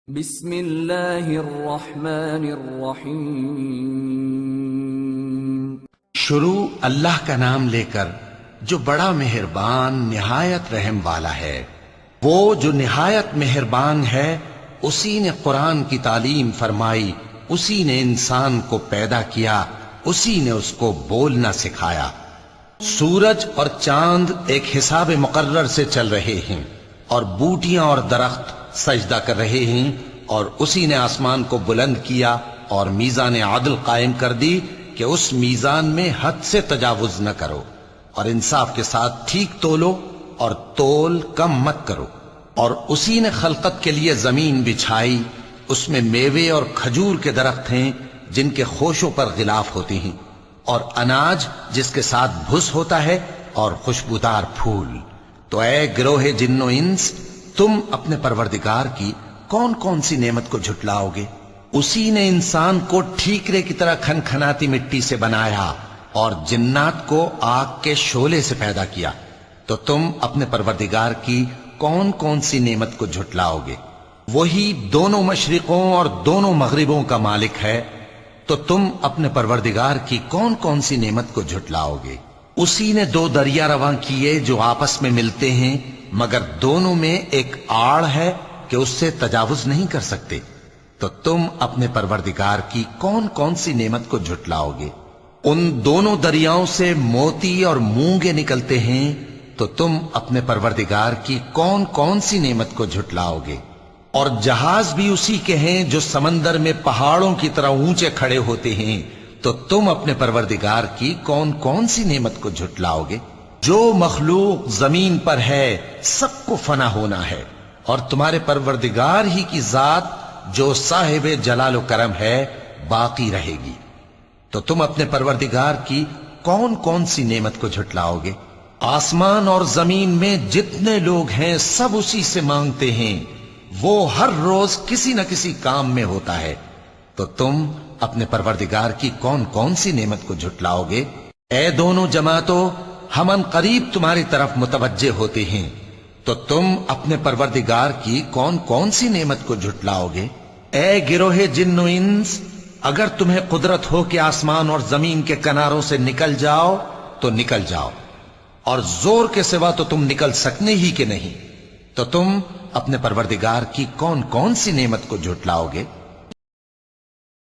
بسم اللہ الرحمن الرحیم۔ شروع اللہ کا نام لے کر جو بڑا مہربان نہایت رحم والا ہے۔ وہ جو نہایت مہربان ہے اسی نے قرآن کی تعلیم فرمائی، اسی نے انسان کو پیدا کیا، اسی نے اس کو بولنا سکھایا۔ سورج اور چاند ایک حساب مقرر سے چل رہے ہیں اور بوٹیاں اور درخت سجدہ کر رہے ہیں، اور اسی نے آسمان کو بلند کیا اور میزان عدل قائم کر دی کہ اس میزان میں حد سے تجاوز نہ کرو، اور انصاف کے ساتھ ٹھیک تولو اور تول کم مت کرو۔ اور اسی نے خلقت کے لیے زمین بچھائی، اس میں میوے اور کھجور کے درخت ہیں جن کے خوشوں پر غلاف ہوتے ہیں، اور اناج جس کے ساتھ بھس ہوتا ہے، اور خوشبودار پھول۔ تو اے گروہ جن و انس، تم اپنے پروردگار کی کون کون سی نعمت کو جھٹلاؤ گے؟ اسی نے انسان کو ٹھیکرے کی طرح کھنکھناتی مٹی سے بنایا اور جنات کو آگ کے شعلے سے پیدا کیا، تو تم اپنے پروردگار کی کون کون سی نعمت کو جھٹلاؤ گے؟ وہی دونوں مشرقوں اور دونوں مغربوں کا مالک ہے، تو تم اپنے پروردگار کی کون کون سی نعمت کو جھٹلاؤ گے؟ اسی نے دو دریا رواں کیے جو آپس میں ملتے ہیں، مگر دونوں میں ایک آڑ ہے کہ اس سے تجاوز نہیں کر سکتے، تو تم اپنے پروردگار کی کون کون سی نعمت کو جھٹلاؤ گے؟ ان دونوں دریاؤں سے موتی اور مونگے نکلتے ہیں، تو تم اپنے پروردگار کی کون کون سی نعمت کو جھٹلاؤ گے؟ اور جہاز بھی اسی کے ہیں جو سمندر میں پہاڑوں کی طرح اونچے کھڑے ہوتے ہیں، تو تم اپنے پروردگار کی کون کون سی نعمت کو جھٹلاؤ گے؟ جو مخلوق زمین پر ہے سب کو فنا ہونا ہے، اور تمہارے پروردگار ہی کی ذات جو صاحب جلال و کرم ہے باقی رہے گی۔ تو تم اپنے پروردگار کی کون کون سی نعمت کو جھٹلاؤ گے؟ آسمان اور زمین میں جتنے لوگ ہیں سب اسی سے مانگتے ہیں، وہ ہر روز کسی نہ کسی کام میں ہوتا ہے، تو تم اپنے پروردگار کی کون کون سی نعمت کو جھٹلاؤ گے؟ اے دونوں جماعتوں، ہم ان قریب تمہاری طرف متوجہ ہوتے ہیں، تو تم اپنے پروردگار کی کون کون سی نعمت کو جھٹلاؤ گے؟ اے گروہ جن و انس، اگر تمہیں قدرت ہو کہ آسمان اور زمین کے کناروں سے نکل جاؤ تو نکل جاؤ، اور زور کے سوا تو تم نکل سکنے ہی کہ نہیں، تو تم اپنے پروردگار کی کون کون سی نعمت کو جھٹلاؤ گے؟